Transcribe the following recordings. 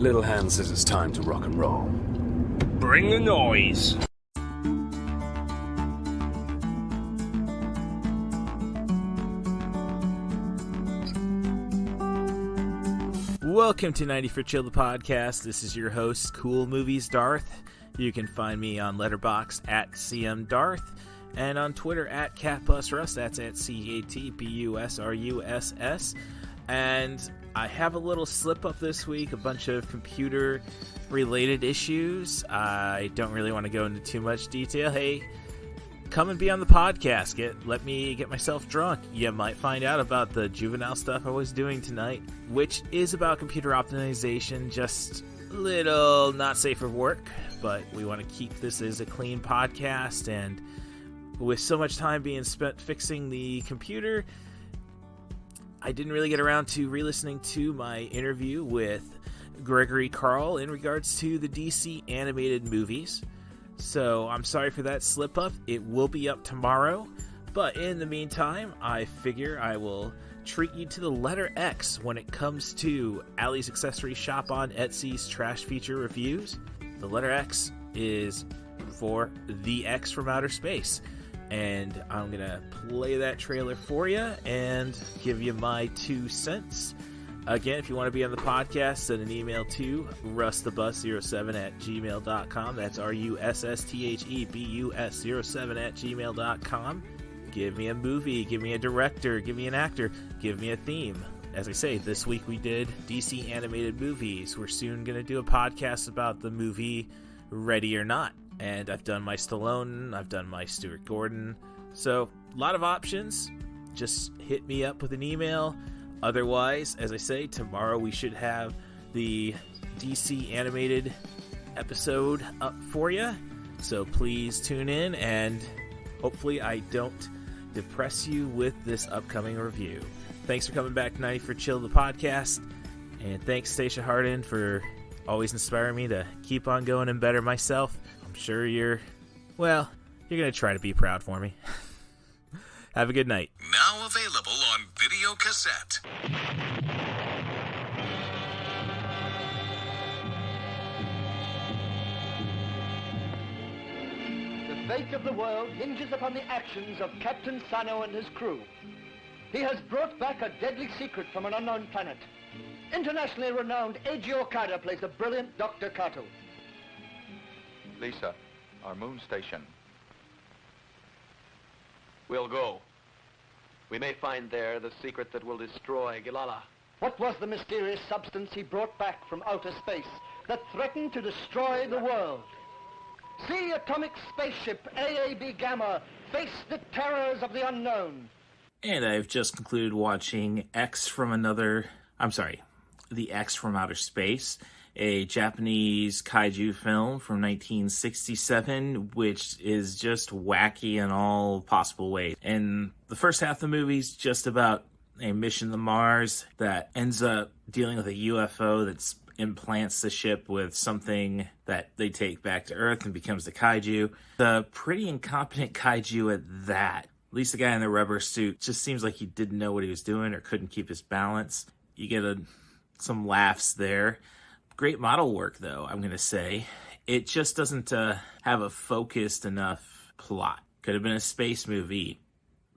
Little Hand says it's time to rock and roll. Bring the noise. Welcome to 90 for Chill, the podcast. This is your host, Cool Movies Darth. You can find me on Letterboxd at CMDarth and on Twitter at CatBusRuss. That's at CatBusRuss. And I have a little slip up this week, a bunch of computer related issues. I don't really want to go into too much detail. Hey, come and be on the podcast. Let me get myself drunk. You might find out about the juvenile stuff I was doing tonight, which is about computer optimization, just a little not safe for work, but we want to keep this as a clean podcast. And with so much time being spent fixing the computer, I didn't really get around to re-listening to my interview with Gregory Carl in regards to the DC animated movies. So I'm sorry for that slip up. It will be up tomorrow. But in the meantime, I figure I will treat you to the letter X when it comes to Allie's Accessory Shop on Etsy's Trash Feature Reviews. The letter X is for The X from Outer Space. And I'm going to play that trailer for you and give you my 2 cents. Again, if you want to be on the podcast, send an email to russthebus07@gmail.com. That's RUSSTHEBUS07@gmail.com. Give me a movie, give me a director, give me an actor, give me a theme. As I say, this week we did DC animated movies. We're soon going to do a podcast about the movie Ready or Not. And I've done my Stallone, I've done my Stuart Gordon. So, a lot of options. Just hit me up with an email. Otherwise, as I say, tomorrow we should have the DC animated episode up for you. So please tune in, and hopefully I don't depress you with this upcoming review. Thanks for coming back to 90 for Chill, the podcast. And thanks, Stacia Hardin, for always inspiring me to keep on going and better myself. I'm sure you're going to try to be proud for me. Have a good night. Now available on video cassette. The fate of the world hinges upon the actions of Captain Sano and his crew. He has brought back a deadly secret from an unknown planet. Internationally renowned Eiji Okada plays the brilliant Dr. Kato. Lisa, our moon station. We'll go. We may find there the secret that will destroy Gilala. What was the mysterious substance he brought back from outer space that threatened to destroy the world? See atomic spaceship AAB Gamma face the terrors of the unknown. And I've just concluded watching The X from Outer Space, a Japanese kaiju film from 1967, which is just wacky in all possible ways. And the first half of the movie is just about a mission to Mars that ends up dealing with a UFO that implants the ship with something that they take back to Earth and becomes the kaiju. The pretty incompetent kaiju at that. At least the guy in the rubber suit just seems like he didn't know what he was doing or couldn't keep his balance. You get some laughs there. Great model work, though, I'm going to say. It just doesn't have a focused enough plot. Could have been a space movie.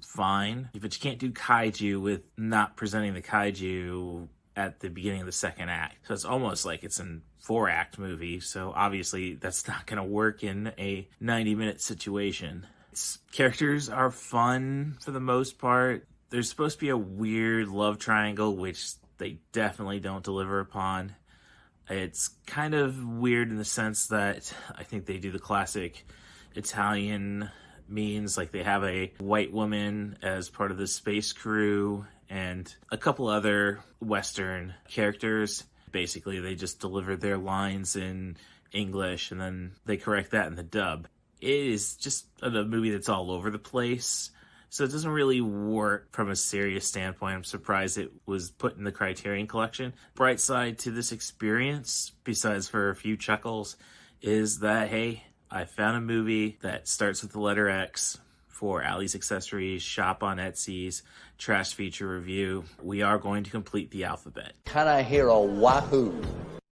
Fine. But you can't do kaiju with not presenting the kaiju at the beginning of the second act. So it's almost like it's a 4-act movie. So obviously that's not going to work in a 90-minute situation. Its characters are fun for the most part. There's supposed to be a weird love triangle, which they definitely don't deliver upon. It's kind of weird in the sense that I think they do the classic Italian means, like they have a white woman as part of the space crew and a couple other Western characters. Basically, they just deliver their lines in English and then they correct that in the dub. It is just a movie that's all over the place. So it doesn't really work from a serious standpoint. I'm surprised it was put in the Criterion Collection. Bright side to this experience, besides for a few chuckles, is that, hey, I found a movie that starts with the letter X for Allie's Accessories Shop on Etsy's Trash Feature Review. We are going to complete the alphabet. Can I hear a wahoo?